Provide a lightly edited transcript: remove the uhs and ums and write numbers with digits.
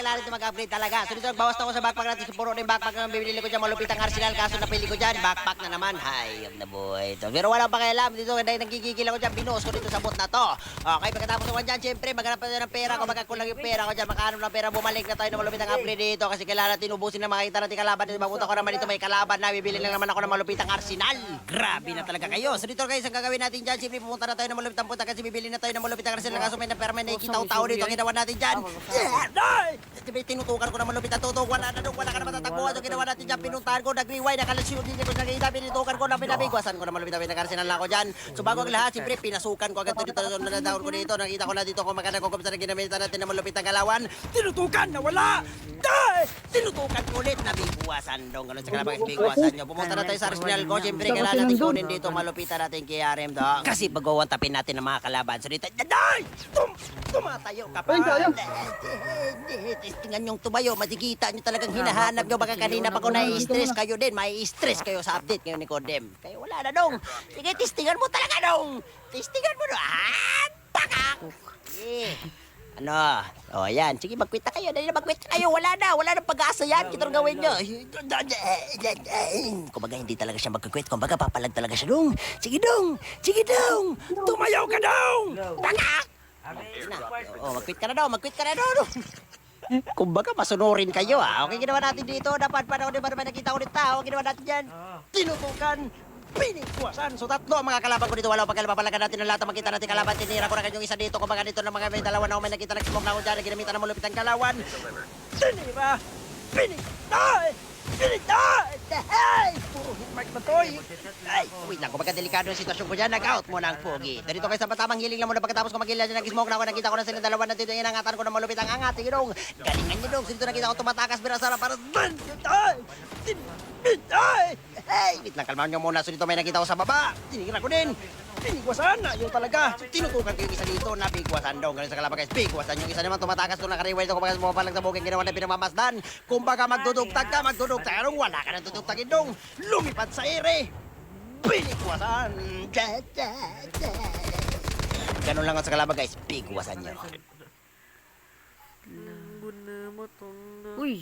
kailangan ito mag-upgrade talaga. So dito nagbawas na ako sa backpack natin. Puro na yung backpack na bibili ko dyan. Malupit ang Arsenal. Kaso napili ko dyan. Backpack na naman. Hayop na boy. Ito. Pero wala pa kailam. Dito nagigigil ako dyan. Binuos ko dito sa bot na to. Okay, pagkatapos naman dyan, syempre, maghanap na ng pera ko. Magkakulang yung pera ko dyan. Makaano ng pera. Bumalik na tayo na malupit ang upgrade dito. Kasi kailangan natin ubusin na makita natin kalaban dito. Mabuta ko naman dito. May kalaban na. Bibili lang naman ako ng malupit ang Arsenal. Grabe na talaga kayo. So dito guys, ang gagawin natin dyan. Siyempre, pumunta na tayo ng malupit ang punta. Kasi bibili na tayo ng malupit ang Arsenal. Kaso may nakita ko tao dito. Ang ginawa natin dyan. Tinutukan ko na malupit ang tutok. Wala na nung wala ka na matatagpuan. So ginawa natin dyan. Pinuntahan ko. Nag-rewind. Nakalasyon din ko. Nakita. Pinutukan ko na pinabigwasan ko na malupit ang Arsenal na ako dyan. So bago ang lahat, siyempre, pinasukan ko agad dito. Nadawon ko dito. Nakita ko na dito kung magkana ko kumisa na ginamitan natin ng malupit ang galawan. Tinutukan na wala. Tinutukan ko ulit. Nabigwasan dong. Ganun sa kalabang bigwasan nyo. Pumunta na tayo sa Arsenal ko. Siyempre, kailangan natin kunin dito. Malupitan natin kay RM dong. Kasi bagawantapin natin ang mga kalaban. So dito, tumatayo ka pa. Tingnan yung tumayo. Masikita nyo talagang hinahanap nyo. Baka kanina pa ko na-stress kayo din. May stress kayo sa update ngayon ni Codem. Kaya wala na dong. Sige, testingan mo talaga dong. Testingan mo dong. Pakak! Ano? O, yan. Sige, mag-quit na kayo. Dali na mag-quit na kayo. Wala na pag-asa yan. Kitong gawin nyo. Kumbaga, hindi talaga siya mag-quit. Kumbaga, papalag talaga siya dong. Sige dong. Tumayaw ka dong. Pakak! O, mag-quit ka na daw. Kumbaga, masunurin kayo Okay, ginawa natin dito. Dapat pa na ba nakita ko ng tao. Ginawa natin dyan. Tinutukan. Pinigwasan. So tatlo ang mga kalaban ko dito. Wala pagkalapapalagan natin ng lahat. Makita natin kalaban. Tinira ko na kanyang isa dito. Kumbaga dito na mga may dalawa na may nakita nag-smoke na ako dyan. Ginamitan na malupit ang kalawan. Tinira. Pinigtay. Hey! Puro hitmark ba to? Ay, wait lang. Kumbaga delikado yung sitwasyon ko dyan. Nag-out mo ng pogi. Dito kayo sa tamang healing lang muna. Pagkatapos ko mag-heal dyan, nag-smoke na ako. Nakita ko na sila dalawa na dito. Inangatan ko na malupit ang angat. Sige dong. Galingan nyo dong. Dito nakita ko tumatakas. Birasara para... Hey! Wait lang. Kalmahan nyo muna. So dito may nakita ko sa baba. Tinira ko din. Pinigwasan na. Yun talaga. So tinutukan ko yung isa dito. Nabigwasan daw. Ganun sa kalaban guys. Bigwasan yung isa naman. Tumatakas doon. Naka-rewind ako. Kumbaga sumapalang sa bukeng. Ginawa na pinamamasdan. Kumbaga magdudugtag ka. Pero wala ka nang tutugtagin dong. Lumipad sa ere. Pinigwasan. Ganun lang ang sa kalaban guys. Bigwasan nyo. Uy,